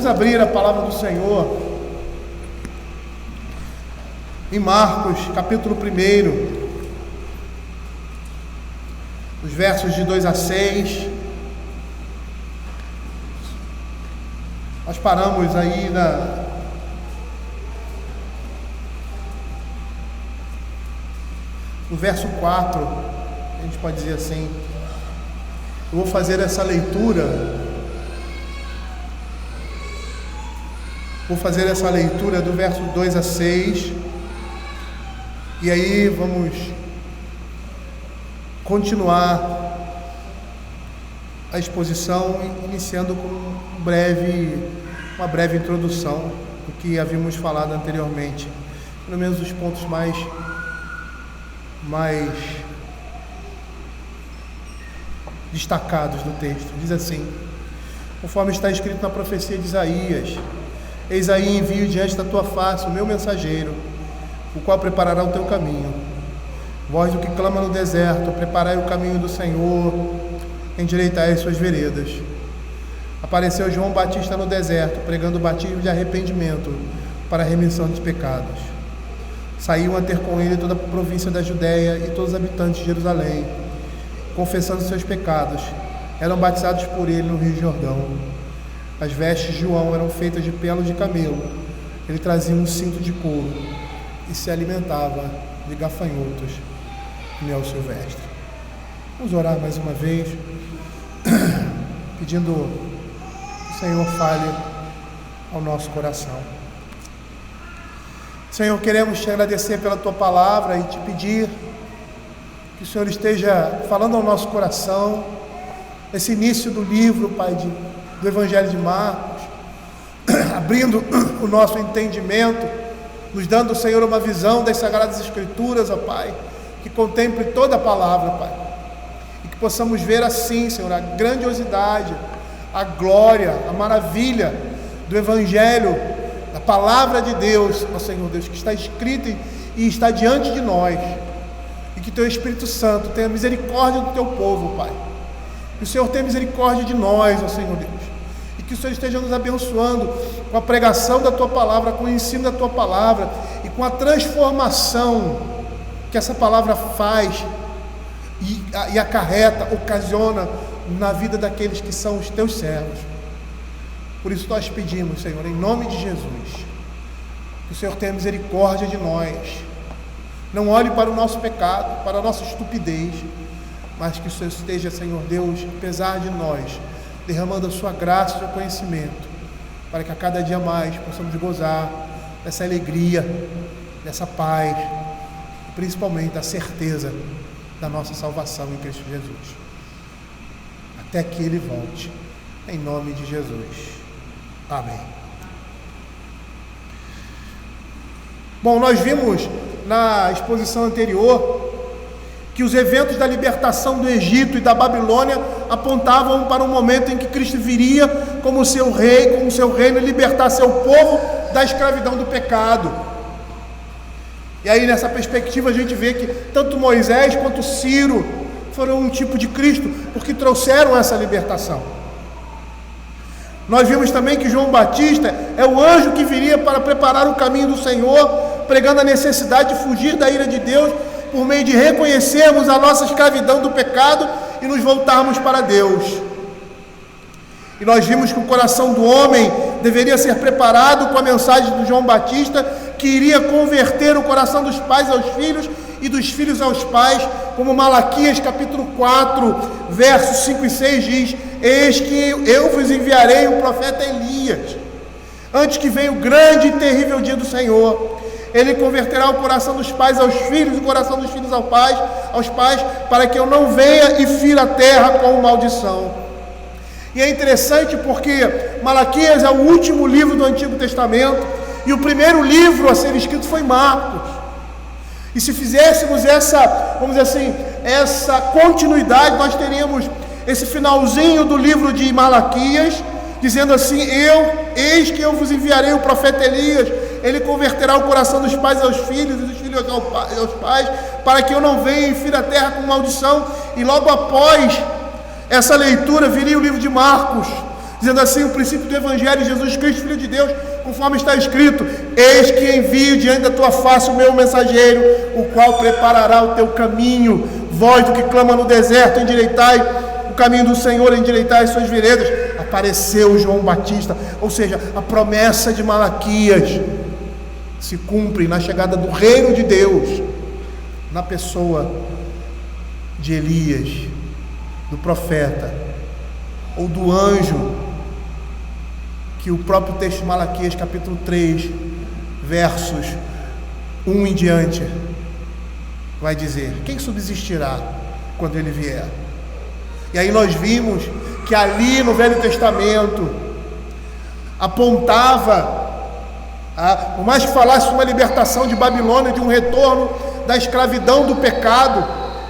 Vamos abrir a palavra do Senhor em Marcos, capítulo 1, os versos de 2 a 6. Nós paramos aí no verso 4, a gente pode dizer assim. Eu vou fazer essa leitura. Vou fazer essa leitura do verso 2 a 6. E aí vamos continuar a exposição, iniciando com uma breve introdução do que havíamos falado anteriormente. Pelo menos os pontos mais destacados do texto. Diz assim: conforme está escrito na profecia de Isaías: eis aí envio diante da tua face o meu mensageiro, o qual preparará o teu caminho. Voz do que clama no deserto: preparai o caminho do Senhor, endireitai as suas veredas. Apareceu João Batista no deserto, pregando o batismo de arrependimento para a remissão dos pecados. Saíam a ter com ele toda a província da Judéia e todos os habitantes de Jerusalém, confessando seus pecados. Eram batizados por ele no Rio Jordão. As vestes de João eram feitas de pelos de camelo. Ele trazia um cinto de couro e se alimentava de gafanhotos e mel silvestre. Vamos orar mais uma vez, pedindo que o Senhor fale ao nosso coração. Senhor, queremos te agradecer pela tua palavra e te pedir que o Senhor esteja falando ao nosso coração nesse início do livro, Pai, do Evangelho de Marcos, abrindo o nosso entendimento, nos dando, Senhor, uma visão das Sagradas Escrituras, ó Pai, que contemple toda a palavra, Pai, e que possamos ver assim, Senhor, a grandiosidade, a glória, a maravilha do Evangelho, da palavra de Deus, ó Senhor Deus, que está escrita e está diante de nós, e que Teu Espírito Santo tenha misericórdia do Teu povo, Pai, que o Senhor tenha misericórdia de nós, ó Senhor Deus, e que o Senhor esteja nos abençoando com a pregação da Tua palavra, com o ensino da Tua palavra e com a transformação que essa palavra faz e acarreta, ocasiona na vida daqueles que são os Teus servos. Por isso nós pedimos, Senhor, em nome de Jesus, que o Senhor tenha misericórdia de nós, não olhe para o nosso pecado, para a nossa estupidez, mas que o Senhor esteja, Senhor Deus, apesar de nós, derramando a sua graça e o seu conhecimento, para que a cada dia mais possamos gozar dessa alegria, dessa paz, e principalmente da certeza da nossa salvação em Cristo Jesus, até que Ele volte, em nome de Jesus. Amém. Bom, nós vimos na exposição anterior que os eventos da libertação do Egito e da Babilônia apontavam para um momento em que Cristo viria como seu rei, como seu reino, e libertar seu povo da escravidão do pecado. E aí, nessa perspectiva, a gente vê que tanto Moisés quanto Ciro foram um tipo de Cristo, porque trouxeram essa libertação. Nós vimos também que João Batista é o anjo que viria para preparar o caminho do Senhor, pregando a necessidade de fugir da ira de Deus, por meio de reconhecermos a nossa escravidão do pecado e nos voltarmos para Deus. E nós vimos que o coração do homem deveria ser preparado com a mensagem de João Batista, que iria converter o coração dos pais aos filhos e dos filhos aos pais, como Malaquias capítulo 4, versos 5 e 6 diz: eis que eu vos enviarei o profeta Elias, antes que venha o grande e terrível dia do Senhor. Ele converterá o coração dos pais aos filhos, o coração dos filhos aos pais, para que eu não venha e fira a terra com maldição. E é interessante porque Malaquias é o último livro do Antigo Testamento, e o primeiro livro a ser escrito foi Marcos. E se fizéssemos essa, vamos dizer assim, essa continuidade, nós teríamos esse finalzinho do livro de Malaquias, dizendo assim: eis que eu vos enviarei o profeta Elias, ele converterá o coração dos pais aos filhos e dos filhos aos pais, para que eu não venha e fira a terra com maldição. E logo após essa leitura viria o livro de Marcos, dizendo assim o princípio do Evangelho de Jesus Cristo, Filho de Deus, conforme está escrito: eis que envio diante da tua face o meu mensageiro, o qual preparará o teu caminho. Vós do que clama no deserto, endireitai o caminho do Senhor, endireitai as suas veredas. Apareceu João Batista, ou seja, a promessa de Malaquias se cumpre na chegada do reino de Deus, na pessoa de Elias, do profeta, ou do anjo, que o próprio texto de Malaquias, capítulo 3, versos 1 em diante, vai dizer: quem subsistirá quando ele vier? E aí nós vimos que ali no Velho Testamento apontava, por mais que falasse de uma libertação de Babilônia, de um retorno da escravidão do pecado,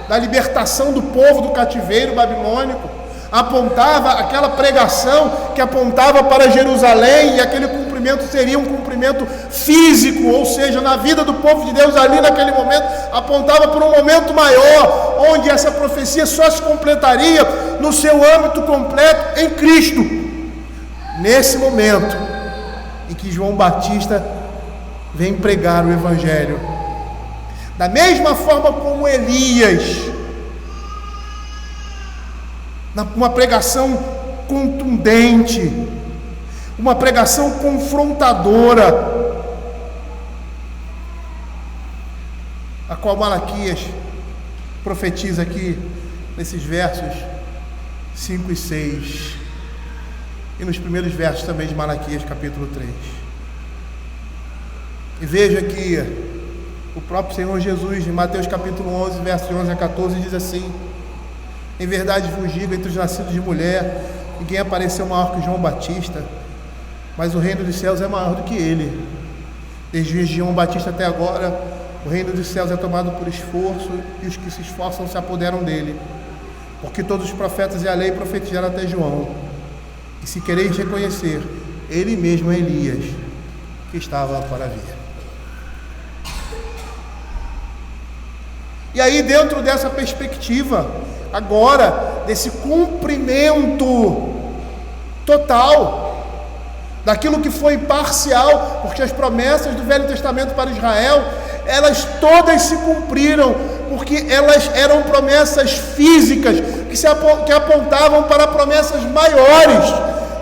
da libertação do povo do cativeiro babilônico, apontava aquela pregação que apontava para Jerusalém, e aquele cumprimento seria um cumprimento físico, ou seja, na vida do povo de Deus ali naquele momento, apontava para um momento maior, onde essa profecia só se completaria no seu âmbito completo em Cristo. Nesse momento em que João Batista vem pregar o Evangelho, da mesma forma como Elias, uma pregação contundente, uma pregação confrontadora, a qual Malaquias profetiza aqui nesses versos 5 e 6, e nos primeiros versos também de Malaquias capítulo 3. E veja que o próprio Senhor Jesus, em Mateus capítulo 11, versos de 11 a 14, diz assim: em verdade vos digo, entre os nascidos de mulher, ninguém apareceu maior que João Batista, mas o reino dos céus é maior do que ele. Desde o dia de João Batista até agora, o reino dos céus é tomado por esforço, e os que se esforçam se apoderam dele. Porque todos os profetas e a lei profetizaram até João. E se quereis reconhecer, ele mesmo é Elias, que estava para vir. E aí, dentro dessa perspectiva, agora, desse cumprimento total daquilo que foi parcial, porque as promessas do Velho Testamento para Israel, elas todas se cumpriram, porque elas eram promessas físicas, que apontavam para promessas maiores,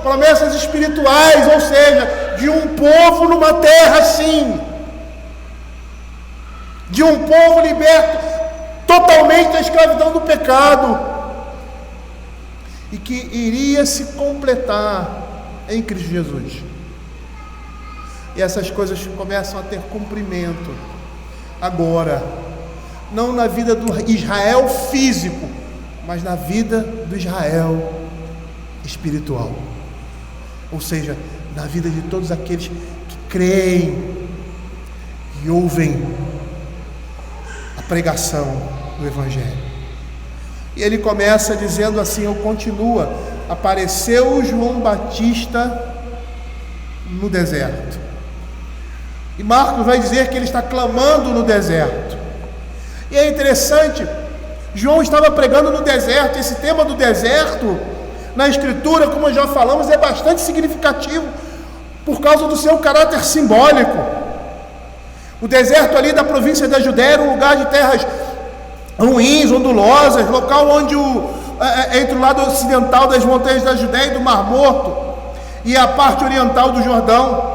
promessas espirituais, ou seja, de um povo numa terra assim, de um povo liberto totalmente da escravidão do pecado, e que iria se completar em Cristo Jesus. E essas coisas começam a ter cumprimento agora, não na vida do Israel físico, mas na vida do Israel espiritual, ou seja, na vida de todos aqueles que creem e ouvem a pregação do Evangelho. E ele começa dizendo assim, ou continua: apareceu João Batista no deserto. E Marcos vai dizer que ele está clamando no deserto. E é interessante, João estava pregando no deserto. Esse tema do deserto, na Escritura, como já falamos, é bastante significativo, por causa do seu caráter simbólico. O deserto ali da província da Judéia era um lugar de terras ruins, ondulosas, local onde entre o lado ocidental das montanhas da Judéia e do Mar Morto, e a parte oriental do Jordão.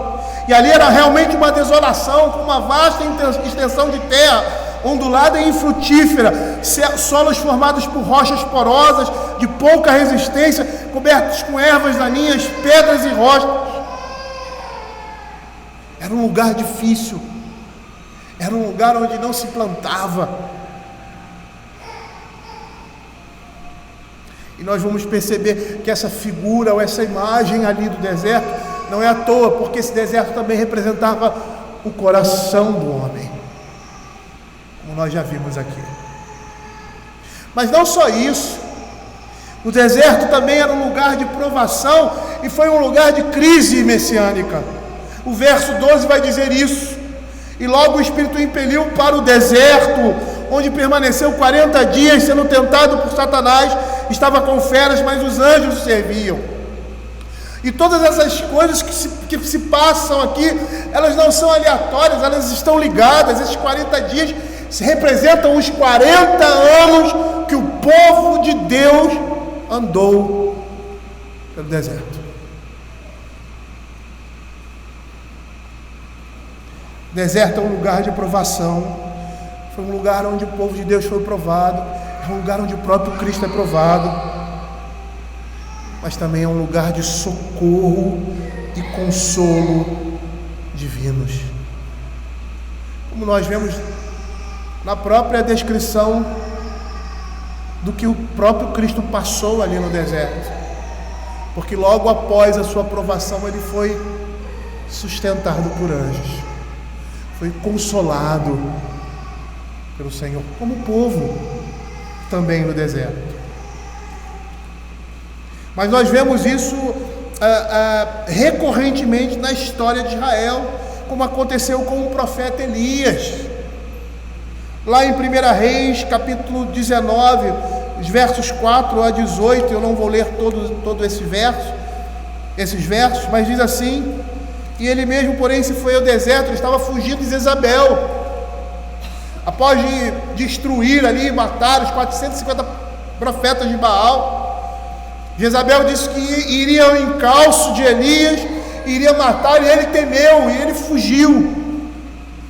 E ali era realmente uma desolação, com uma vasta extensão de terra, ondulada e infrutífera, solos formados por rochas porosas, de pouca resistência, cobertos com ervas daninhas, pedras e rochas. Era um lugar difícil, era um lugar onde não se plantava. E nós vamos perceber que essa figura, ou essa imagem ali do deserto, não é à toa, porque esse deserto também representava o coração do homem, como nós já vimos aqui. Mas não só isso, o deserto também era um lugar de provação, e foi um lugar de crise messiânica. O verso 12 vai dizer isso: e logo o Espírito o impeliu para o deserto, onde permaneceu 40 dias, sendo tentado por Satanás. Estava com feras, mas os anjos o serviam. E todas essas coisas que se passam aqui, elas não são aleatórias, elas estão ligadas. Esses 40 dias representam os 40 anos que o povo de Deus andou pelo deserto. O deserto é um lugar de provação, foi um lugar onde o povo de Deus foi provado, é um lugar onde o próprio Cristo é provado, mas também é um lugar de socorro e consolo divinos. Como nós vemos na própria descrição do que o próprio Cristo passou ali no deserto, porque logo após a sua provação ele foi sustentado por anjos, foi consolado pelo Senhor, como o povo também no deserto. Mas nós vemos isso recorrentemente na história de Israel, como aconteceu com o profeta Elias. Lá em 1 Reis, capítulo 19, os versos 4 a 18, eu não vou ler todo esses versos, mas diz assim: e ele mesmo, porém, se foi ao deserto, ele estava fugindo de Jezabel. Após de destruir ali, matar os 450 profetas de Baal, Jezabel disse que iria ao encalço de Elias, iria matar, e ele temeu, e ele fugiu.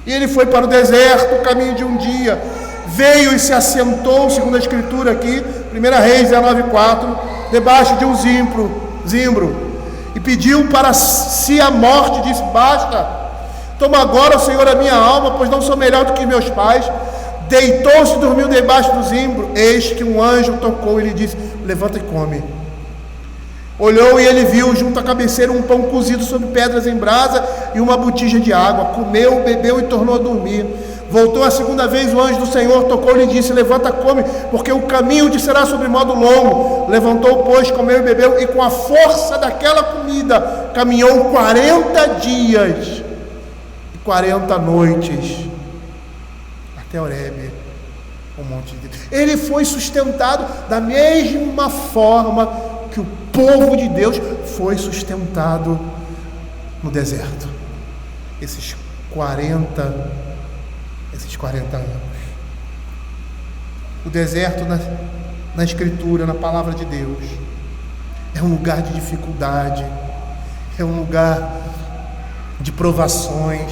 E ele foi para o deserto, o caminho de um dia, veio e se assentou, segundo a escritura aqui, 1 Reis 19:4, debaixo de um zimbro, e pediu para si a morte, disse: basta, toma agora, Senhor, a minha alma, pois não sou melhor do que meus pais. Deitou-se e dormiu debaixo do zimbro. Eis que um anjo tocou e lhe disse: levanta e come. Olhou e ele viu junto à cabeceira um pão cozido sobre pedras em brasa e uma botija de água. Comeu, bebeu e tornou a dormir. Voltou a segunda vez, o anjo do Senhor tocou e lhe disse: levanta, come, porque o caminho te será sobre modo longo. Levantou, pois, comeu e bebeu, e com a força daquela comida caminhou 40 dias e 40 noites até Horebe, o monte de Deus. Ele foi sustentado da mesma forma que o povo de Deus foi sustentado no deserto, esses 40 anos. O deserto na Escritura, na palavra de Deus, é um lugar de dificuldade, é um lugar de provações,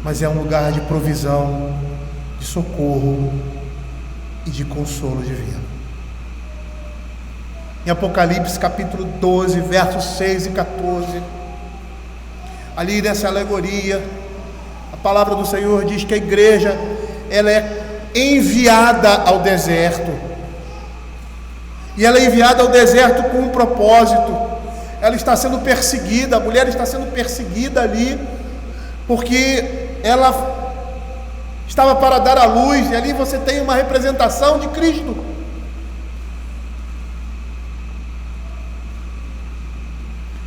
mas é um lugar de provisão, de socorro e de consolo divino. Em Apocalipse capítulo 12, versos 6 e 14, ali nessa alegoria, a palavra do Senhor diz que a igreja, ela é enviada ao deserto, e ela é enviada ao deserto com um propósito. Ela está sendo perseguida, a mulher está sendo perseguida ali, porque ela estava para dar à luz, e ali você tem uma representação de Cristo.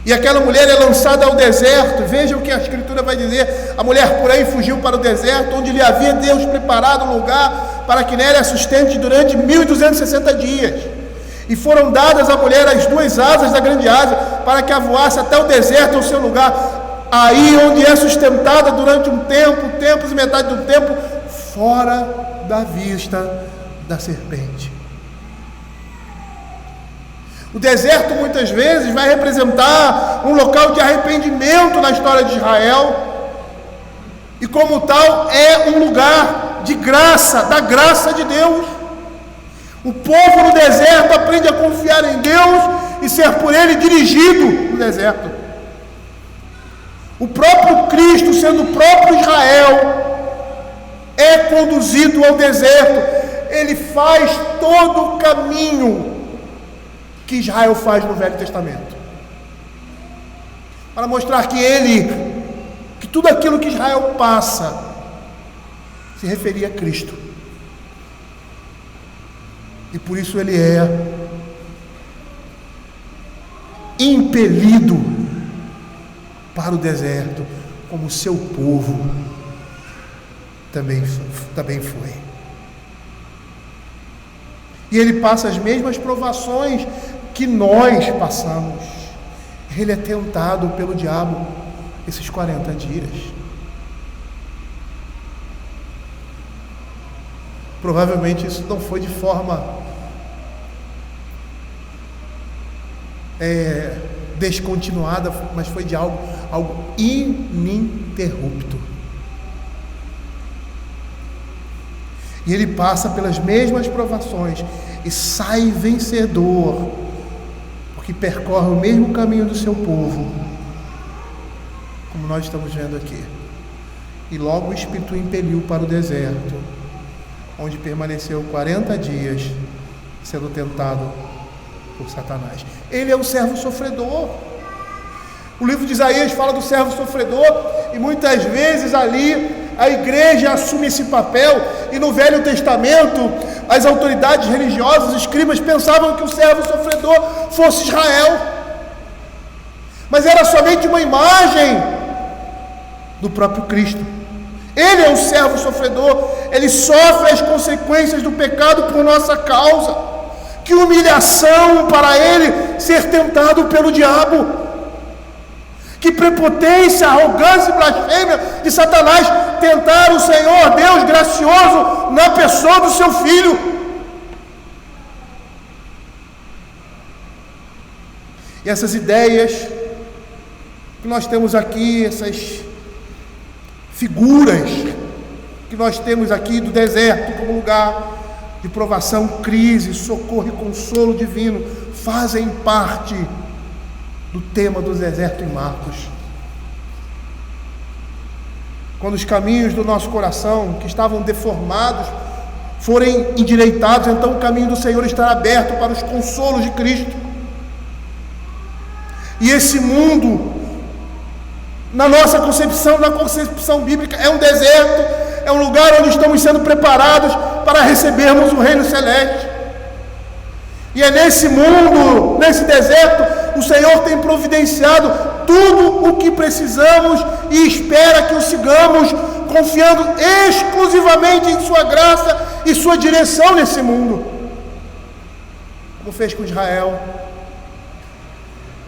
E aquela mulher é lançada ao deserto. Veja o que a Escritura vai dizer: a mulher, porém, fugiu para o deserto, onde lhe havia Deus preparado um lugar para que nele a sustente durante 1260 dias. E foram dadas à mulher as 2 asas da grande asa, para que a voasse até o deserto, ao seu lugar, aí onde é sustentada durante um tempo, tempos e metade do tempo, fora da vista da serpente. O deserto muitas vezes vai representar um local de arrependimento na história de Israel, e como tal é um lugar de graça, da graça de Deus. O povo no deserto aprende a confiar em Deus e ser por Ele dirigido no deserto. O próprio Cristo, sendo o próprio Israel, é conduzido ao deserto. Ele faz todo o caminho que Israel faz no Velho Testamento, para mostrar que tudo aquilo que Israel passa se referia a Cristo, e por isso ele é impelido para o deserto, como o seu povo também foi. E ele passa as mesmas provações que nós passamos. ele é tentado pelo diabo esses 40 dias. Provavelmente isso não foi de forma descontinuada, mas foi de algo ininterrupto. E ele passa pelas mesmas provações e sai vencedor, porque percorre o mesmo caminho do seu povo, como nós estamos vendo aqui. E logo o Espírito o impeliu para o deserto, onde permaneceu 40 dias sendo tentado por Satanás. Ele é o servo sofredor. O livro de Isaías fala do servo sofredor, e muitas vezes ali a igreja assume esse papel, e no Velho Testamento as autoridades religiosas, os escribas, pensavam que o servo sofredor fosse Israel, mas era somente uma imagem do próprio Cristo. Ele é um servo sofredor, ele sofre as consequências do pecado por nossa causa. Que humilhação para ele ser tentado pelo diabo. Que prepotência, arrogância e blasfêmia de Satanás tentar o Senhor Deus gracioso na pessoa do seu filho. E essas ideias que nós temos aqui, essas figuras que nós temos aqui do deserto como lugar de provação, crise, socorro e consolo divino, fazem parte do tema do deserto em Marcos. Quando os caminhos do nosso coração, que estavam deformados, forem endireitados, então o caminho do Senhor estará aberto para os consolos de Cristo. E esse mundo, na nossa concepção, na concepção bíblica, é um deserto, é um lugar onde estamos sendo preparados para recebermos o reino celeste. E é nesse mundo, nesse deserto, o Senhor tem providenciado tudo o que precisamos e espera que o sigamos, confiando exclusivamente em sua graça e sua direção nesse mundo. Como fez com Israel,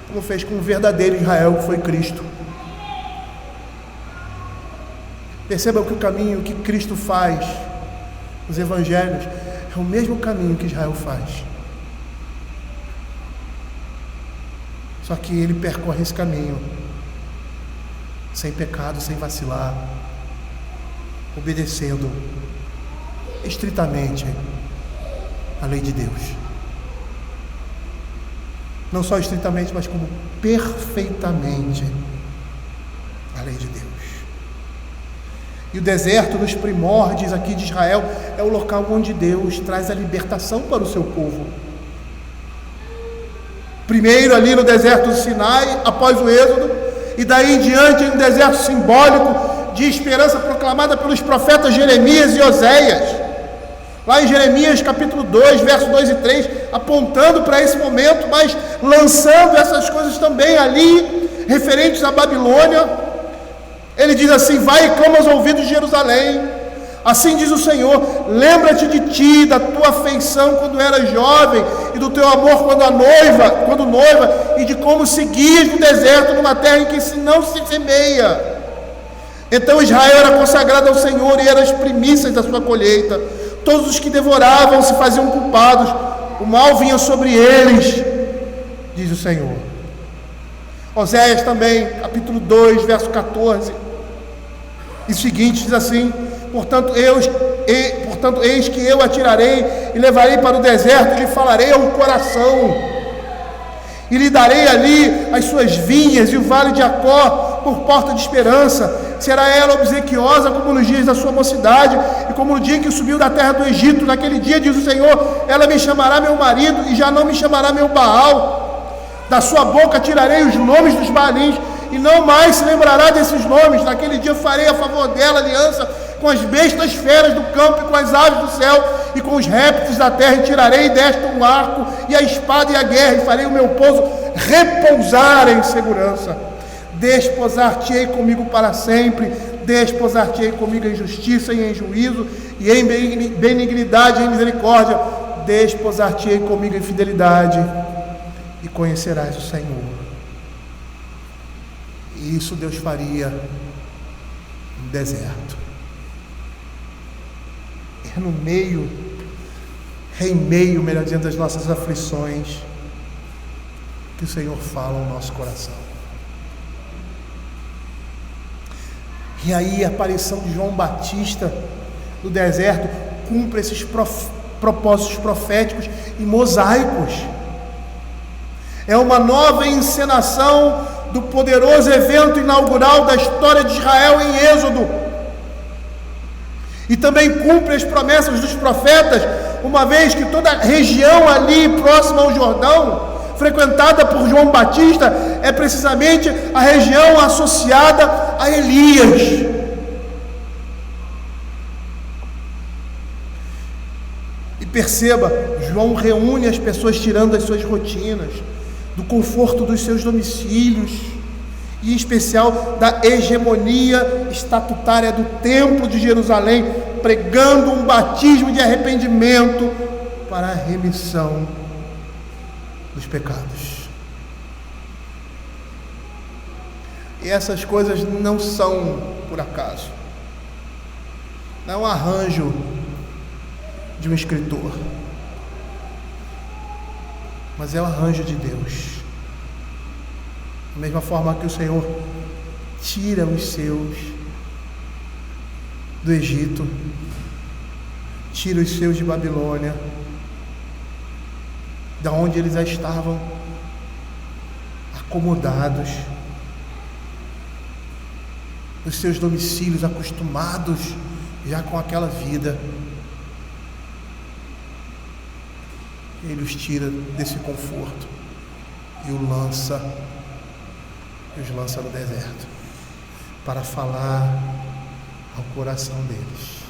como fez com o verdadeiro Israel, que foi Cristo. Percebam que o caminho que Cristo faz nos evangelhos é o mesmo caminho que Israel faz. Só que ele percorre esse caminho sem pecado, sem vacilar, obedecendo estritamente a lei de Deus. Não só estritamente, mas como perfeitamente a lei de Deus. E o deserto dos primórdios aqui de Israel é o local onde Deus traz a libertação para o seu povo. Primeiro ali no deserto do Sinai, após o Êxodo, e daí em diante um deserto simbólico de esperança proclamada pelos profetas Jeremias e Oséias. Lá em Jeremias capítulo 2, versos 2 e 3, apontando para esse momento, mas lançando essas coisas também ali, referentes à Babilônia. Ele diz assim: vai e clama aos ouvidos de Jerusalém, assim diz o Senhor, lembra-te de ti, da tua afeição quando eras jovem, e do teu amor quando noiva, e de como seguias no deserto, numa terra em que não se semeia. Então Israel era consagrado ao Senhor, e eram as primícias da sua colheita. Todos os que devoravam se faziam culpados, o mal vinha sobre eles, diz o Senhor. Oséias também, capítulo 2, verso 14, e seguinte, diz assim: portanto, eis que eu atirarei e levarei para o deserto, e lhe falarei ao coração, e lhe darei ali as suas vinhas e o vale de Acor por porta de esperança. Será ela obsequiosa como nos dias da sua mocidade, e como no dia em que subiu da terra do Egito. Naquele dia, diz o Senhor, ela me chamará meu marido, e já não me chamará meu Baal. Da sua boca tirarei os nomes dos Baalins, e não mais se lembrará desses nomes. Naquele dia farei a favor dela aliança com as bestas feras do campo, e com as aves do céu, e com os répteis da terra, e tirarei desta um arco, e a espada e a guerra, e farei o meu povo repousar em segurança. Desposar-te-ei comigo para sempre, desposar-te-ei comigo em justiça e em juízo, e em benignidade e em misericórdia, desposar-te-ei comigo em fidelidade, e conhecerás o Senhor. E isso Deus faria no deserto. É no meio, em meio, melhor dizendo, das nossas aflições, que o Senhor fala no nosso coração. E aí a aparição de João Batista no deserto cumpre esses propósitos proféticos e mosaicos. É uma nova encenação do poderoso evento inaugural da história de Israel em Êxodo. E também cumpre as promessas dos profetas, uma vez que toda a região ali próxima ao Jordão, frequentada por João Batista, é precisamente a região associada a Elias. E perceba, João reúne as pessoas tirando as suas rotinas, do conforto dos seus domicílios, e em especial da hegemonia estatutária do Templo de Jerusalém, pregando um batismo de arrependimento para a remissão dos pecados. E essas coisas não são por acaso, não é um arranjo de um escritor, mas é o arranjo de Deus. Da mesma forma que o Senhor tira os seus do Egito, tira os seus de Babilônia, da onde eles já estavam acomodados, os seus domicílios, acostumados já com aquela vida. Ele os tira desse conforto e os lança no deserto, para falar ao coração deles.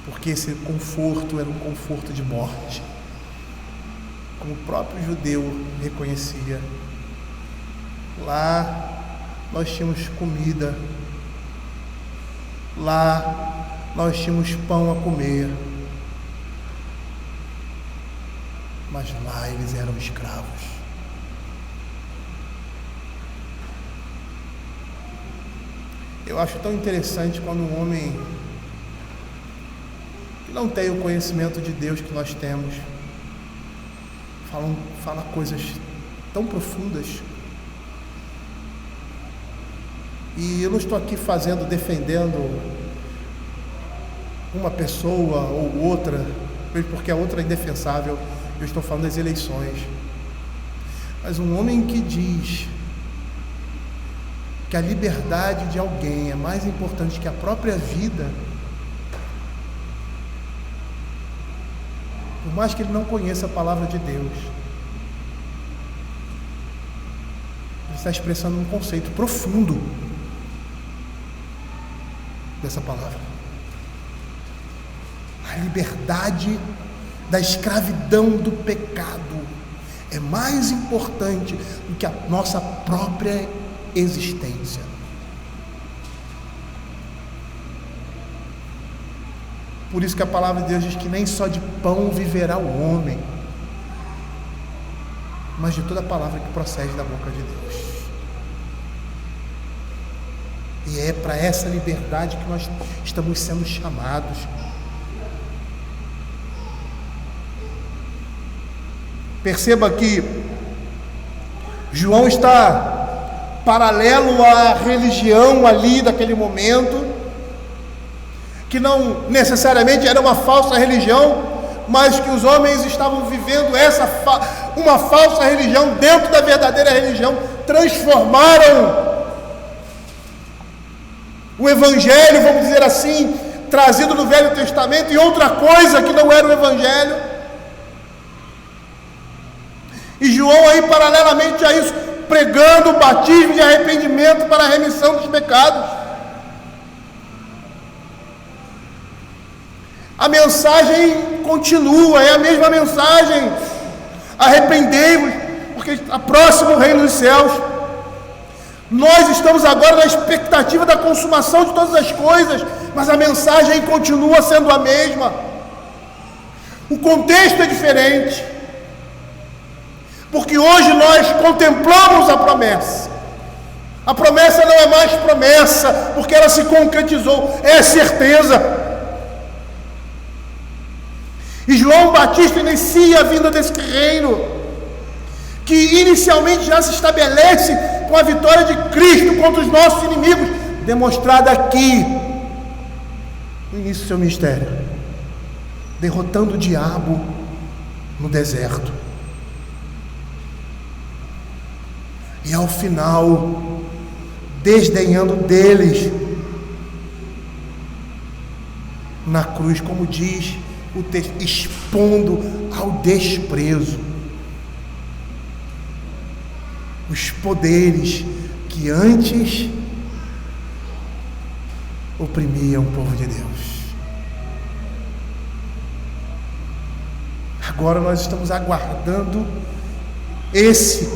Porque esse conforto era um conforto de morte, como o próprio judeu reconhecia. Lá nós tínhamos comida, lá nós tínhamos pão a comer, mas lá eles eram escravos. Eu acho tão interessante quando um homem que não tem o conhecimento de Deus que nós temos fala coisas tão profundas. E eu não estou aqui defendendo uma pessoa ou outra, porque a outra é indefensável. Eu estou falando das eleições. Mas um homem que diz que a liberdade de alguém é mais importante que a própria vida, por mais que ele não conheça a palavra de Deus, ele está expressando um conceito profundo dessa palavra. A liberdade da escravidão do pecado é mais importante do que a nossa própria existência. Por isso que a palavra de Deus diz que nem só de pão viverá o homem, mas de toda a palavra que procede da boca de Deus. E é para essa liberdade que nós estamos sendo chamados. Perceba que João está paralelo à religião ali daquele momento, que não necessariamente era uma falsa religião, mas que os homens estavam vivendo uma falsa religião dentro da verdadeira religião, transformaram o evangelho, vamos dizer assim, trazido do Velho Testamento, em outra coisa que não era o evangelho. E João aí, paralelamente a isso, pregando o batismo de arrependimento para a remissão dos pecados. A mensagem continua, é a mesma mensagem: arrependei-vos, porque está próximo o reino dos céus. Nós estamos agora na expectativa da consumação de todas as coisas, mas a mensagem continua sendo a mesma. O contexto é diferente, porque hoje nós contemplamos a promessa, A promessa não é mais promessa, porque ela se concretizou, é certeza. E João Batista inicia a vinda desse reino, que inicialmente já se estabelece com a vitória de Cristo contra os nossos inimigos, demonstrada aqui, no início do seu ministério, derrotando o diabo no deserto. E ao final, desdenhando deles na cruz, como diz o texto, expondo ao desprezo os poderes que antes oprimiam o povo de Deus. Agora nós estamos aguardando esse,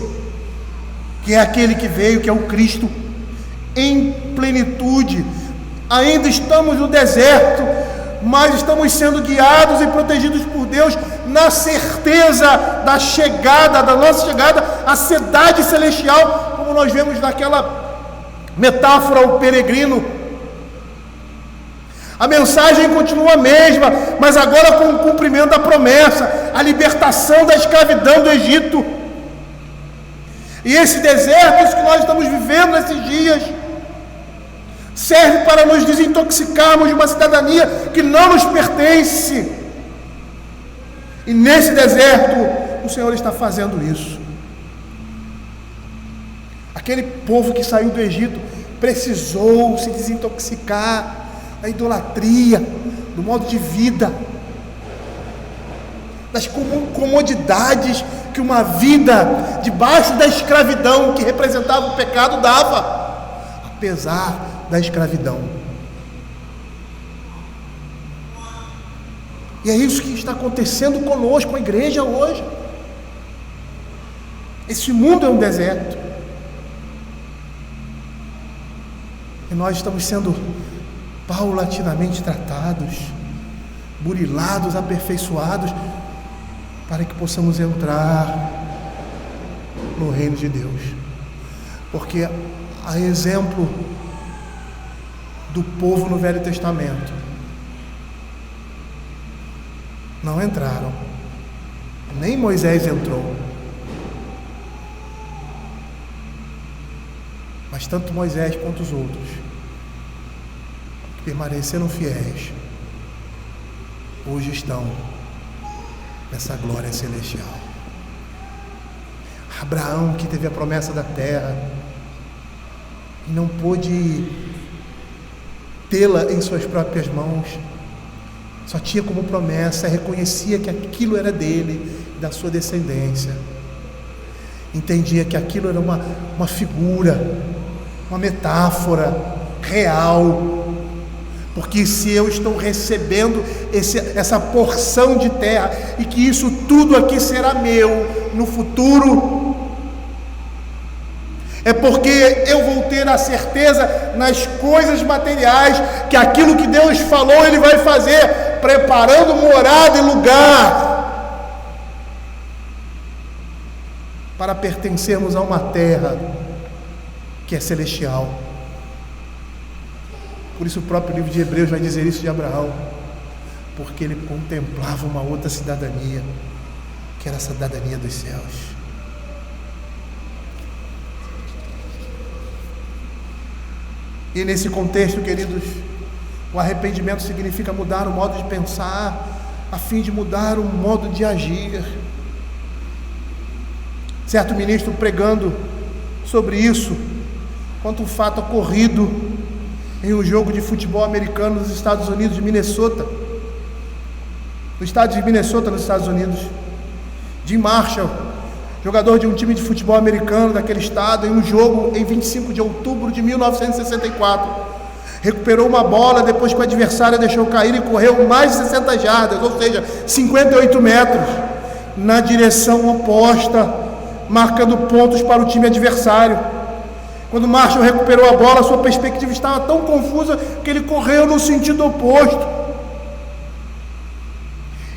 que é aquele que veio, que é o Cristo em plenitude. Ainda estamos no deserto, mas estamos sendo guiados e protegidos por Deus, na certeza da chegada, da nossa chegada à cidade celestial, como nós vemos naquela metáfora, o peregrino. A mensagem continua a mesma, mas agora com o cumprimento da promessa, a libertação da escravidão do Egito. E esse deserto, isso que nós estamos vivendo nesses dias, serve para nos desintoxicarmos de uma cidadania que não nos pertence. E nesse deserto, o Senhor está fazendo isso. Aquele povo que saiu do Egito precisou se desintoxicar da idolatria, do modo de vida, das comodidades que uma vida debaixo da escravidão, que representava o pecado, dava, apesar da escravidão. E é isso que está acontecendo conosco, com a igreja hoje. Esse mundo é um deserto, e nós estamos sendo paulatinamente tratados, burilados, aperfeiçoados, para que possamos entrar no reino de Deus. Porque a exemplo do povo no Velho Testamento, não entraram, nem Moisés entrou, mas tanto Moisés quanto os outros que permaneceram fiéis, hoje estão nessa glória celestial. Abraão, que teve a promessa da terra e não pôde tê-la em suas próprias mãos, só tinha como promessa, reconhecia que aquilo era dele, da sua descendência, entendia que aquilo era uma figura, uma metáfora real, porque se eu estou recebendo essa porção de terra, e que isso tudo aqui será meu no futuro, é porque eu vou ter a certeza nas coisas materiais, que aquilo que Deus falou Ele vai fazer, preparando morada e lugar, para pertencermos a uma terra que é celestial. Por isso o próprio livro de Hebreus vai dizer isso de Abraão, porque ele contemplava uma outra cidadania, que era a cidadania dos céus. E nesse contexto, queridos, o arrependimento significa mudar o modo de pensar, a fim de mudar o modo de agir. Certo ministro, pregando sobre isso, conta um fato ocorrido em um jogo de futebol americano nos Estados Unidos, de Minnesota, no estado de Minnesota, nos Estados Unidos. Jim Marshall, jogador de um time de futebol americano daquele estado, em um jogo em 25 de outubro de 1964, recuperou uma bola depois que o adversário deixou cair e correu mais de 60 jardas, ou seja, 58 metros, na direção oposta, marcando pontos para o time adversário. Quando Marshall recuperou a bola, sua perspectiva estava tão confusa que ele correu no sentido oposto.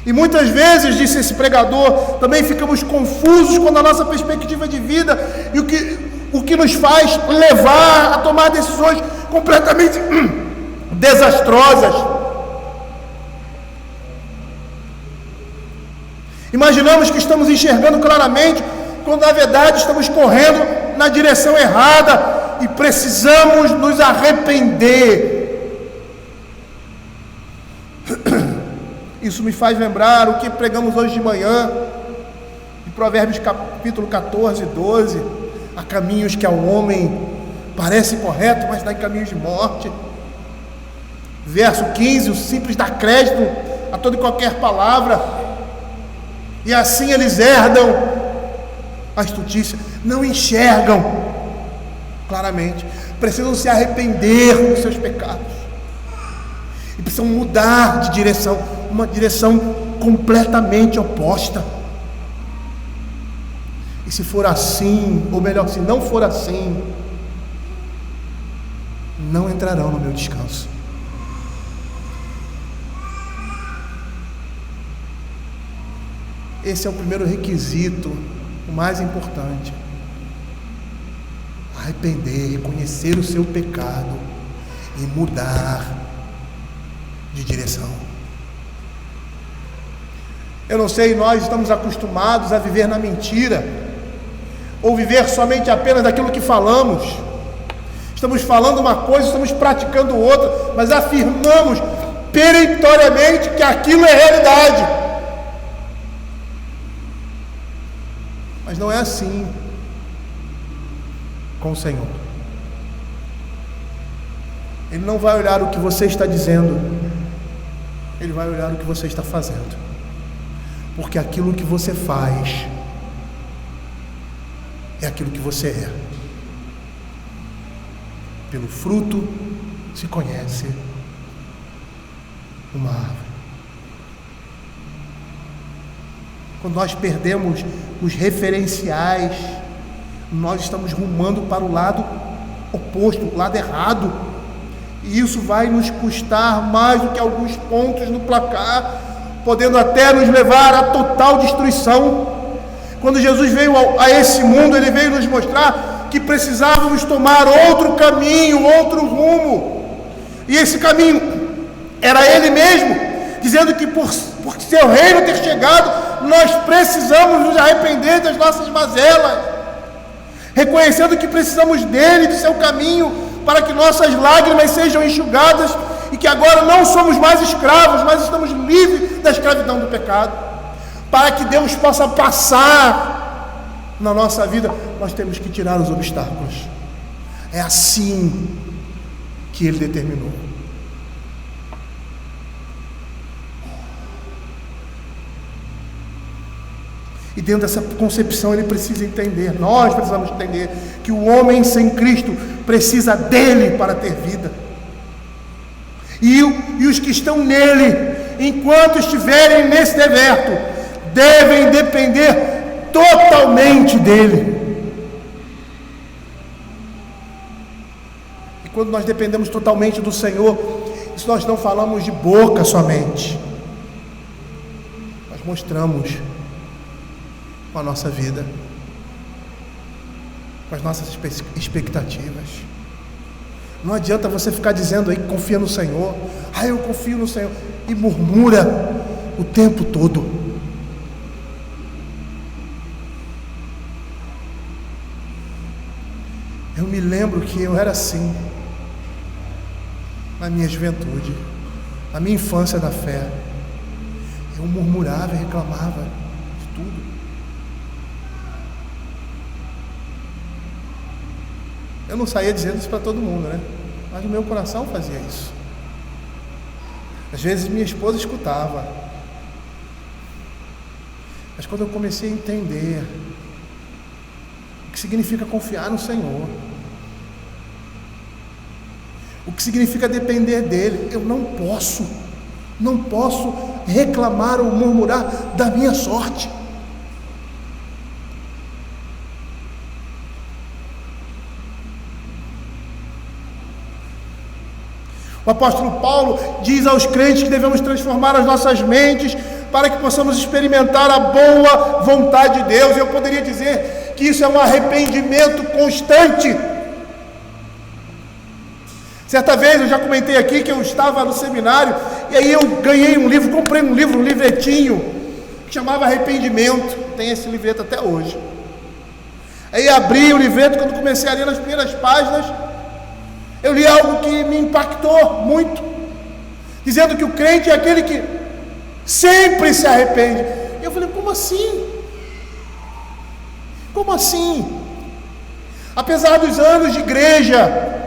E muitas vezes, disse esse pregador, também ficamos confusos quando a nossa perspectiva de vida e o que nos faz levar a tomar decisões completamente desastrosas. Imaginamos que estamos enxergando claramente, quando na verdade estamos correndo na direção errada e precisamos nos arrepender. Isso me faz lembrar o que pregamos hoje de manhã, em Provérbios capítulo 14, 12. Há caminhos que ao homem parece correto, mas dá em caminhos de morte. Verso 15, o simples dá crédito a toda e qualquer palavra, e assim eles herdam a estutícia. Não enxergam claramente, precisam se arrepender dos seus pecados, e precisam mudar de direção, uma direção completamente oposta. E se for assim, ou melhor, se não for assim, não entrarão no meu descanso. Esse é o primeiro requisito, o mais importante: arrepender, reconhecer o seu pecado e mudar de direção. Eu não sei, nós estamos acostumados a viver na mentira, ou viver somente apenas daquilo que falamos. Estamos falando uma coisa, estamos praticando outra, mas afirmamos peremptoriamente que aquilo é realidade. Mas não é assim com o Senhor. Ele não vai olhar o que você está dizendo, Ele vai olhar o que você está fazendo, porque aquilo que você faz é aquilo que você é. Pelo fruto se conhece uma árvore. Quando nós perdemos os referenciais, nós estamos rumando para o lado oposto, o lado errado, e isso vai nos custar mais do que alguns pontos no placar, podendo até nos levar à total destruição. Quando Jesus veio a esse mundo, Ele veio nos mostrar que precisávamos tomar outro caminho, outro rumo, e esse caminho era Ele mesmo, dizendo que por seu reino ter chegado, nós precisamos nos arrepender das nossas mazelas, reconhecendo que precisamos dele, de seu caminho, para que nossas lágrimas sejam enxugadas, e que agora não somos mais escravos, mas estamos livres da escravidão do pecado. Para que Deus possa passar na nossa vida, nós temos que tirar os obstáculos. É assim que Ele determinou. E dentro dessa concepção ele precisa entender, nós precisamos entender, que o homem sem Cristo precisa dele para ter vida. E os que estão nele, enquanto estiverem nesse deserto, devem depender totalmente dele. E quando nós dependemos totalmente do Senhor, isso nós não falamos de boca somente, nós mostramos com a nossa vida, com as nossas expectativas. Não adianta você ficar dizendo aí que confia no Senhor, eu confio no Senhor, e murmura o tempo todo. Eu me lembro que eu era assim na minha juventude, na minha infância da fé. Eu murmurava e reclamava de tudo. Eu não saía dizendo isso para todo mundo, né? Mas o meu coração fazia isso. Às vezes minha esposa escutava. Mas quando eu comecei a entender o que significa confiar no Senhor, o que significa depender dEle, eu não posso reclamar ou murmurar da minha sorte. O apóstolo Paulo diz aos crentes que devemos transformar as nossas mentes para que possamos experimentar a boa vontade de Deus. Eu poderia dizer que isso é um arrependimento constante. Certa vez eu já comentei aqui que eu estava no seminário, e aí eu ganhei um livro, comprei um livro, um livretinho, que chamava Arrependimento. Tem esse livreto até hoje. Aí abri o livreto, quando comecei a ler nas primeiras páginas, eu li algo que me impactou muito, dizendo que o crente é aquele que sempre se arrepende. E eu falei, como assim? Como assim? Apesar dos anos de igreja,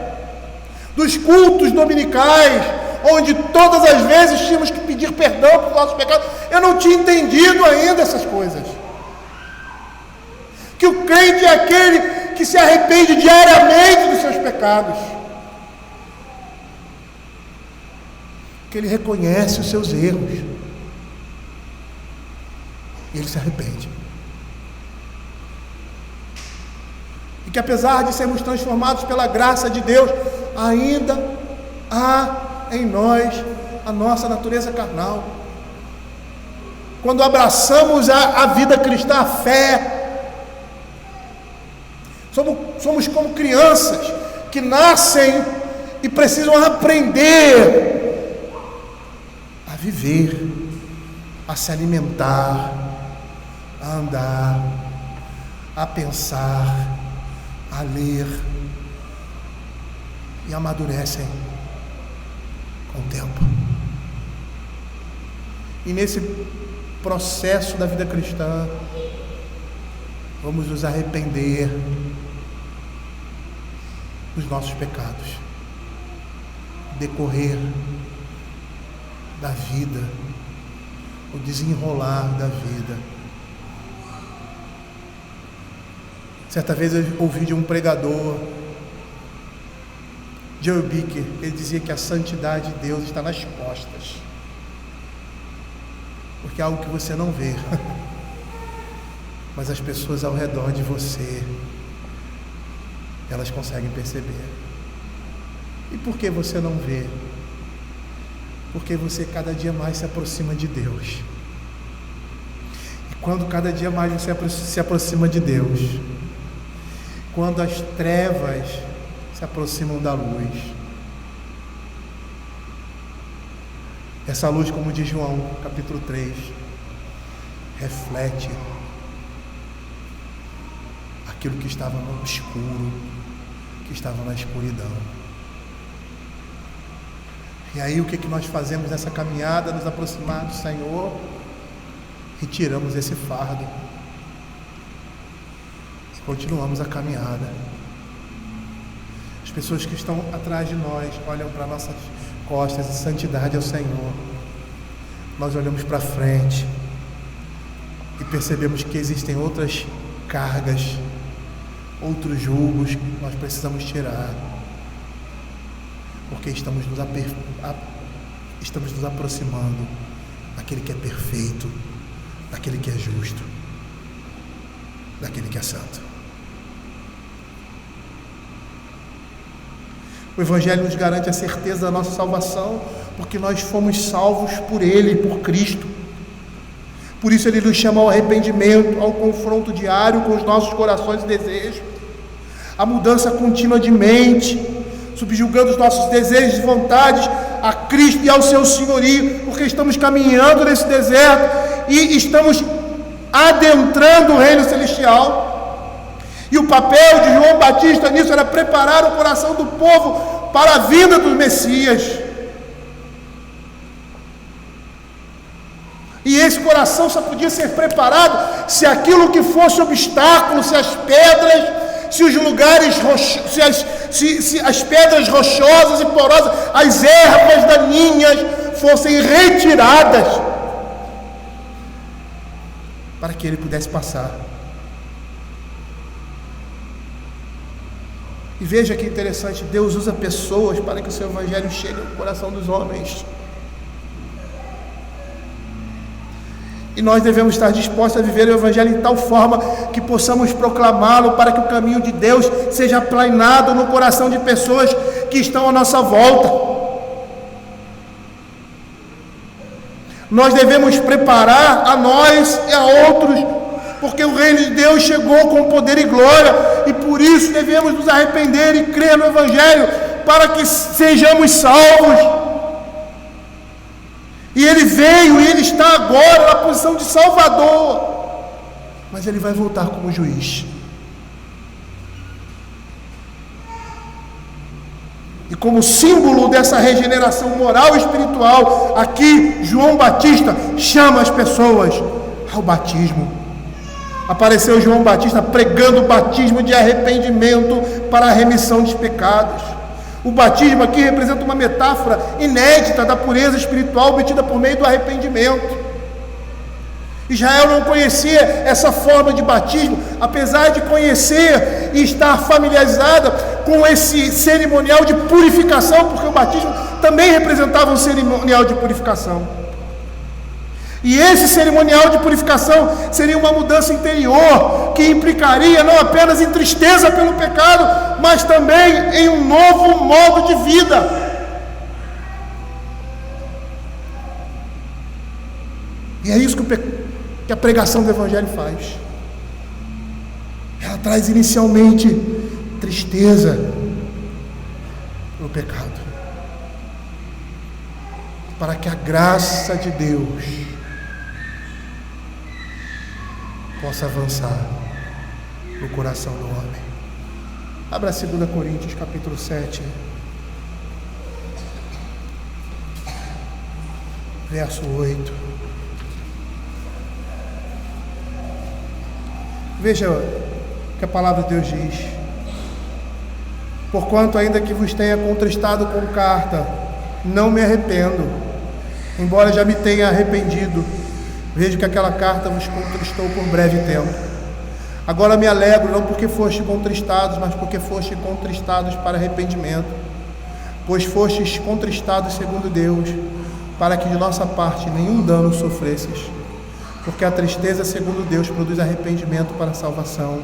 dos cultos dominicais, onde todas as vezes tínhamos que pedir perdão por nossos pecados, eu não tinha entendido ainda essas coisas. Que o crente é aquele que se arrepende diariamente dos seus pecados, que ele reconhece os seus erros e ele se arrepende, e que apesar de sermos transformados pela graça de Deus, ainda há em nós a nossa natureza carnal. Quando abraçamos a vida cristã, a fé, somos como crianças que nascem e precisam aprender a viver, a se alimentar, a andar, a pensar, a ler, e amadurecem com o tempo. E nesse processo da vida cristã, vamos nos arrepender dos nossos pecados, decorrer da vida, o desenrolar da vida. Certa vez eu ouvi de um pregador, Joe Bicker, ele dizia que a santidade de Deus está nas costas, porque é algo que você não vê, mas as pessoas ao redor de você, elas conseguem perceber. E por que você não vê? Porque você cada dia mais se aproxima de Deus. E quando cada dia mais você se aproxima de Deus, quando as trevas se aproximam da luz, essa luz, como diz João capítulo 3, reflete aquilo que estava no escuro, que estava na escuridão. E aí o que nós fazemos nessa caminhada, nos aproximar do Senhor? Retiramos esse fardo e continuamos a caminhada. As pessoas que estão atrás de nós olham para nossas costas e santidade ao Senhor. Nós olhamos para frente e percebemos que existem outras cargas, outros julgos que nós precisamos tirar, porque estamos nos aproximando daquele que é perfeito, daquele que é justo, daquele que é santo. O Evangelho nos garante a certeza da nossa salvação, porque nós fomos salvos por Ele, por Cristo. Por isso Ele nos chama ao arrependimento, ao confronto diário com os nossos corações e desejos, a mudança contínua de mente, subjugando os nossos desejos e vontades a Cristo e ao seu senhorio, porque estamos caminhando nesse deserto e estamos adentrando o reino celestial. E o papel de João Batista nisso era preparar o coração do povo para a vinda do Messias. E esse coração só podia ser preparado se aquilo que fosse obstáculo, se as pedras, se os lugares, se as pedras rochosas e porosas, as ervas daninhas fossem retiradas, para que ele pudesse passar. E veja que interessante, Deus usa pessoas para que o seu evangelho chegue ao coração dos homens. E nós devemos estar dispostos a viver o evangelho em tal forma que possamos proclamá-lo para que o caminho de Deus seja aplanado no coração de pessoas que estão à nossa volta. Nós devemos preparar a nós e a outros porque o reino de Deus chegou com poder e glória, e por isso devemos nos arrepender e crer no Evangelho, para que sejamos salvos. E Ele veio, e Ele está agora na posição de Salvador, mas Ele vai voltar como juiz. E como símbolo dessa regeneração moral e espiritual, aqui João Batista chama as pessoas ao batismo. Apareceu João Batista pregando o batismo de arrependimento para a remissão dos pecados. O batismo aqui representa uma metáfora inédita da pureza espiritual obtida por meio do arrependimento. Israel não conhecia essa forma de batismo, apesar de conhecer e estar familiarizada com esse cerimonial de purificação, porque o batismo também representava um cerimonial de purificação. E esse cerimonial de purificação seria uma mudança interior, que implicaria não apenas em tristeza pelo pecado, mas também em um novo modo de vida. E é isso que a pregação do Evangelho faz. Ela traz inicialmente tristeza pelo pecado, para que a graça de Deus possa avançar no coração do homem. Abra 2 Coríntios capítulo 7, verso 8. Veja o que a palavra de Deus diz: porquanto ainda que vos tenha contristado com carta, não me arrependo, embora já me tenha arrependido. Vejo que aquela carta vos contristou por breve tempo. Agora me alegro, não porque foste contristados, mas porque foste contristados para arrependimento. Pois fostes contristados segundo Deus, para que de nossa parte nenhum dano sofresses. Porque a tristeza segundo Deus produz arrependimento para a salvação,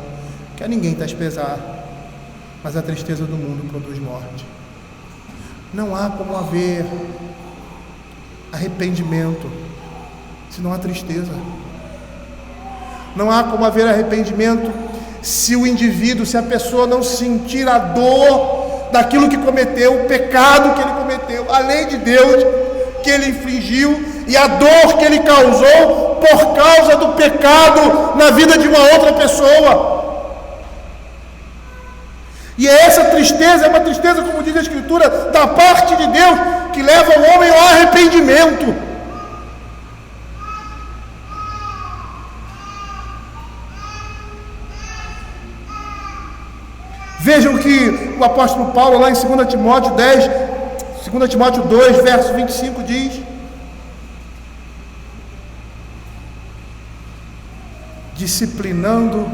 que a ninguém traz pesar, mas a tristeza do mundo produz morte. Não há como haver arrependimento se não há tristeza. Não há como haver arrependimento se o indivíduo, se a pessoa não sentir a dor daquilo que cometeu, o pecado que ele cometeu, a lei de Deus que ele infringiu e a dor que ele causou por causa do pecado na vida de uma outra pessoa. E essa tristeza é uma tristeza, como diz a Escritura, da parte de Deus, que leva o homem ao arrependimento. Vejam que o apóstolo Paulo, lá em 2 Timóteo 2, verso 25, diz: disciplinando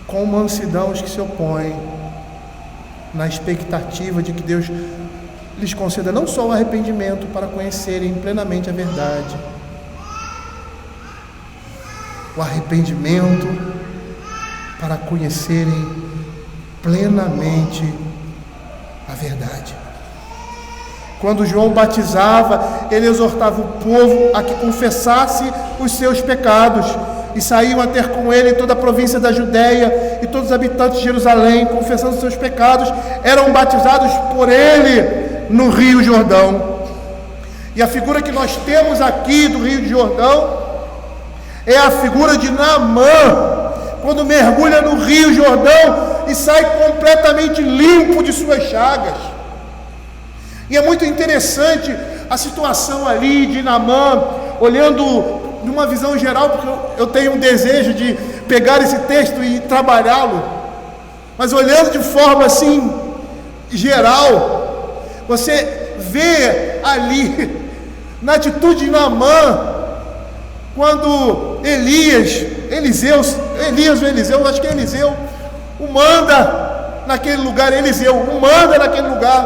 com mansidão os que se opõem, na expectativa de que Deus lhes conceda não só o arrependimento para conhecerem plenamente a verdade, o arrependimento para conhecerem plenamente a verdade. Quando João batizava, ele exortava o povo a que confessasse os seus pecados, e saíam a ter com ele toda a província da Judéia e todos os habitantes de Jerusalém, confessando os seus pecados, eram batizados por ele no Rio Jordão. E a figura que nós temos aqui do Rio Jordão é a figura de Naamã, quando mergulha no Rio Jordão e sai completamente limpo de suas chagas. E é muito interessante a situação ali de Naamã, olhando numa visão geral, porque eu tenho um desejo de pegar esse texto e trabalhá-lo, mas olhando de forma assim geral, você vê ali na atitude de Naamã, quando Eliseu, acho que é Eliseu, o manda naquele lugar,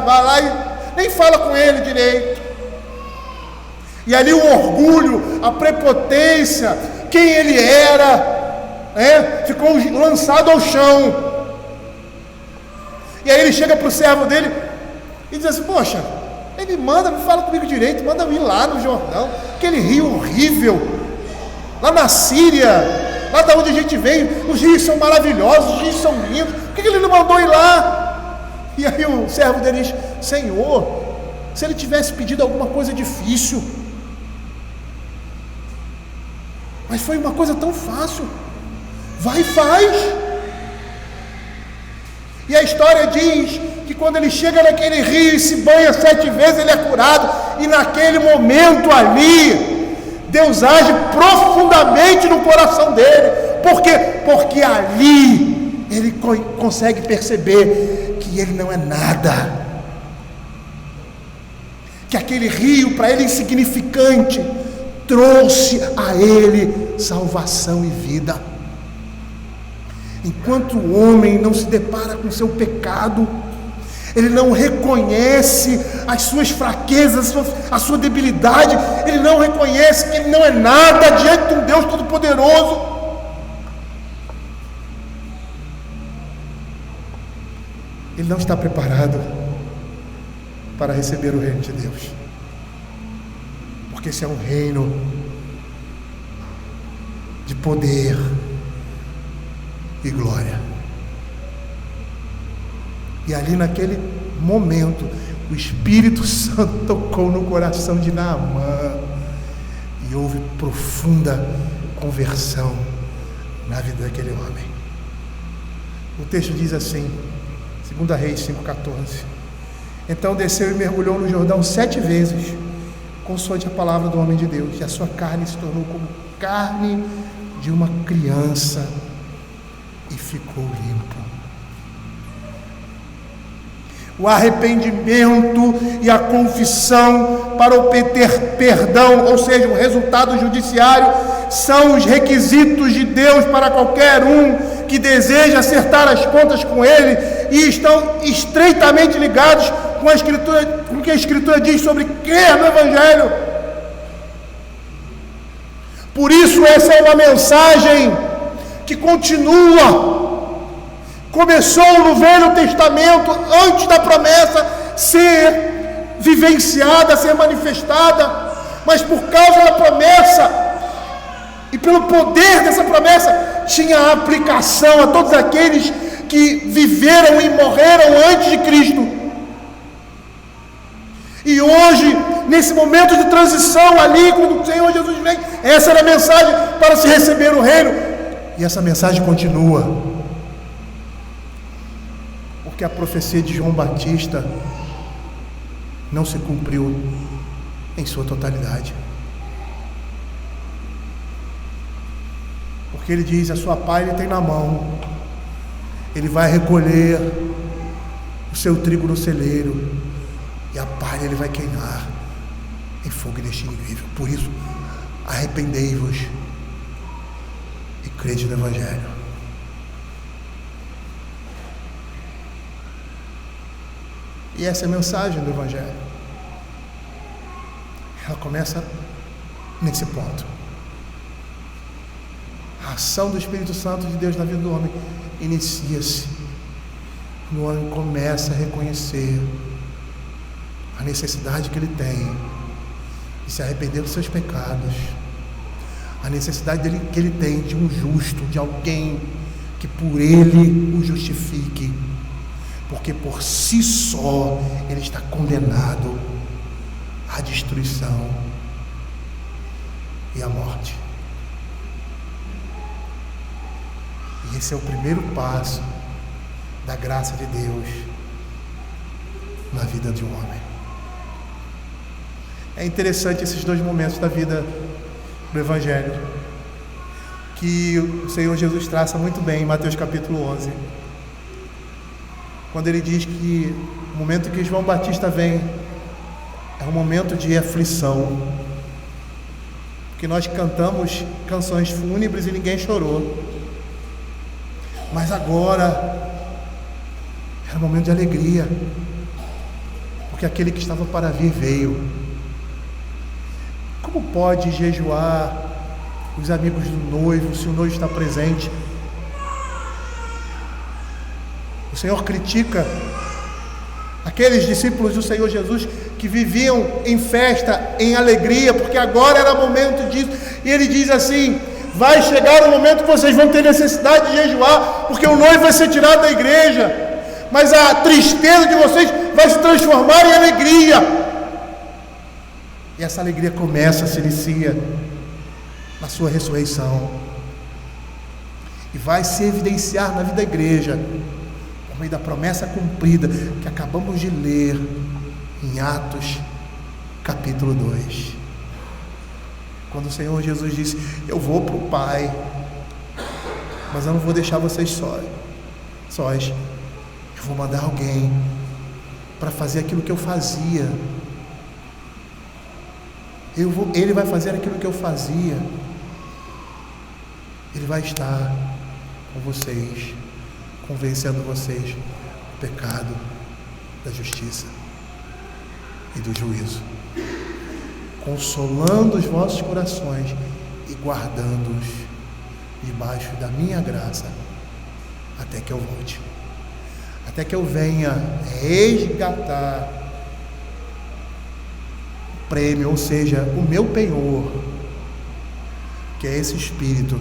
vai lá e nem fala com ele direito. E ali o orgulho, a prepotência, quem ele era, ficou lançado ao chão. E aí ele chega para o servo dele e diz assim: poxa, ele manda, não fala comigo direito, manda eu ir lá no Jordão, aquele rio horrível, lá na Síria, lá da onde a gente veio, os rios são maravilhosos, os rios são lindos, por que ele não mandou ir lá? E aí o servo dele diz: Senhor, se ele tivesse pedido alguma coisa difícil, mas foi uma coisa tão fácil, vai e faz. E a história diz que quando ele chega naquele rio e se banha 7 vezes, ele é curado. E naquele momento ali, Deus age profundamente no coração dele. Por quê? Porque ali ele consegue perceber que ele não é nada, que aquele rio, para ele insignificante, trouxe a ele salvação e vida. Enquanto o homem não se depara com seu pecado, ele não reconhece as suas fraquezas, a sua debilidade, ele não reconhece que ele não é nada diante de um Deus Todo-Poderoso. Ele não está preparado para receber o reino de Deus, porque esse é um reino de poder e glória. E ali naquele momento, o Espírito Santo tocou no coração de Naamã e houve profunda conversão na vida daquele homem. O texto diz assim, 2 Reis 5,14: Então desceu e mergulhou no Jordão 7 vezes, consoante a palavra do homem de Deus, e a sua carne se tornou como carne de uma criança, e ficou limpo. O arrependimento e a confissão para obter perdão, ou seja, um resultado judiciário, são os requisitos de Deus para qualquer um que deseja acertar as contas com Ele, e estão estreitamente ligados com a Escritura, com o que a Escritura diz sobre crer no Evangelho. Por isso essa é uma mensagem que continua. Começou no Velho Testamento, antes da promessa ser vivenciada, ser manifestada, mas por causa da promessa e pelo poder dessa promessa, tinha aplicação a todos aqueles que viveram e morreram antes de Cristo. E hoje, nesse momento de transição ali, quando o Senhor Jesus vem, essa era a mensagem para se receber o reino, e essa mensagem continua. Porque a profecia de João Batista não se cumpriu em sua totalidade. Porque ele diz: a sua pá ele tem na mão, ele vai recolher o seu trigo no celeiro, e a palha ele vai queimar em fogo inextinguível. Por isso, arrependei-vos e crede no Evangelho. E essa é a mensagem do Evangelho. Ela começa nesse ponto. A ação do Espírito Santo de Deus na vida do homem inicia-se quando o homem começa a reconhecer a necessidade que ele tem de se arrepender dos seus pecados, a necessidade que ele tem de um justo, de alguém que por ele o justifique, porque por si só ele está condenado à destruição e à morte. E esse é o primeiro passo da graça de Deus na vida de um homem. É interessante esses dois momentos da vida do Evangelho que o Senhor Jesus traça muito bem em Mateus capítulo 11. Quando ele diz que o momento que João Batista vem é um momento de aflição, que nós cantamos canções fúnebres e ninguém chorou, mas agora era um momento de alegria, porque aquele que estava para vir veio. Como pode jejuar os amigos do noivo se o noivo está presente? O Senhor critica aqueles discípulos do Senhor Jesus que viviam em festa, em alegria, porque agora era momento disso. E ele diz assim: Vai chegar o momento que vocês vão ter necessidade de jejuar, porque o noivo vai ser tirado da igreja, mas a tristeza de vocês vai se transformar em alegria. E essa alegria se inicia na sua ressurreição, e vai se evidenciar na vida da igreja, por meio da promessa cumprida, que acabamos de ler em Atos, capítulo 2. Quando o Senhor Jesus disse: eu vou para o Pai, mas eu não vou deixar vocês sós. Eu vou mandar alguém para fazer aquilo que eu fazia. Ele vai fazer aquilo que eu fazia. Ele vai estar com vocês, convencendo vocês do pecado, da justiça e do juízo, consolando os vossos corações e guardando-os debaixo da minha graça, até que eu volte, até que eu venha resgatar o prêmio, ou seja, o meu penhor, que é esse Espírito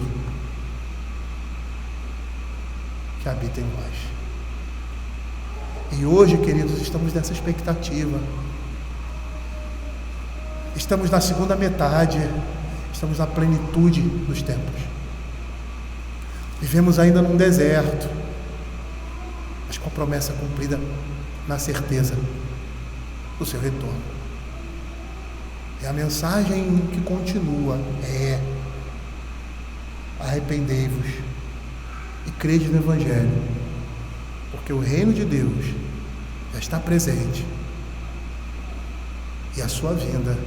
que habita em nós. E hoje, queridos, estamos nessa expectativa. Estamos na segunda metade, estamos na plenitude dos tempos. Vivemos ainda num deserto, mas com a promessa cumprida, na certeza do seu retorno. E a mensagem que continua é: arrependei-vos e crede no Evangelho, porque o reino de Deus já está presente e a sua vinda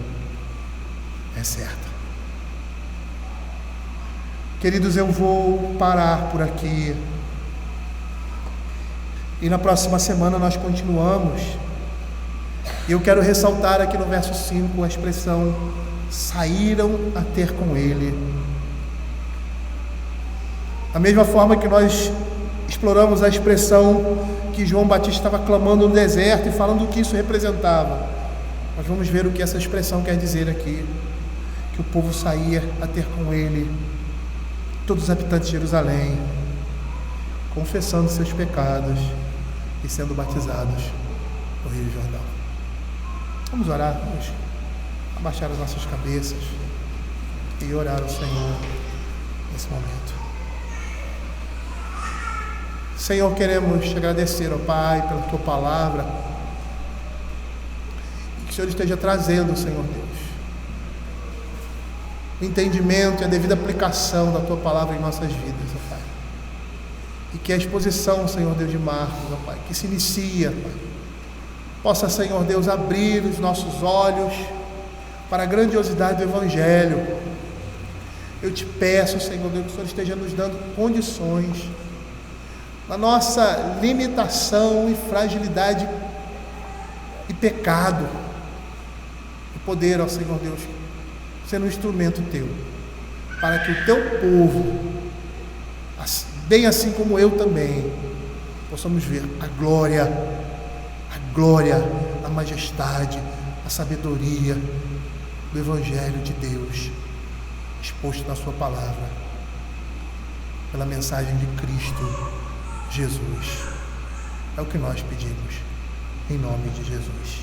é certa. Queridos, eu vou parar por aqui, e na próxima semana nós continuamos. Eu quero ressaltar aqui no verso 5 a expressão: saíram a ter com ele. Da mesma forma que nós exploramos a expressão que João Batista estava clamando no deserto e falando o que isso representava, nós vamos ver o que essa expressão quer dizer aqui: que o povo saía a ter com ele, todos os habitantes de Jerusalém, confessando seus pecados e sendo batizados no Rio Jordão. Vamos orar, vamos abaixar as nossas cabeças e orar ao Senhor nesse momento. Senhor, queremos te agradecer, ó Pai, pela tua palavra, e que o Senhor esteja trazendo, Senhor Deus, o entendimento e a devida aplicação da tua palavra em nossas vidas, ó Pai, e que a exposição, Senhor Deus, de Marcos, ó Pai, que se inicia, Pai, possa, Senhor Deus, abrir os nossos olhos para a grandiosidade do Evangelho. Eu te peço, Senhor Deus, que o Senhor esteja nos dando condições, na nossa limitação e fragilidade e pecado, e poder, ó Senhor Deus, ser um instrumento teu, para que o teu povo, bem assim como eu também, possamos ver a glória, a majestade, a sabedoria do Evangelho de Deus exposto na sua palavra, pela mensagem de Cristo Jesus. É o que nós pedimos, em nome de Jesus.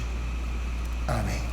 Amém.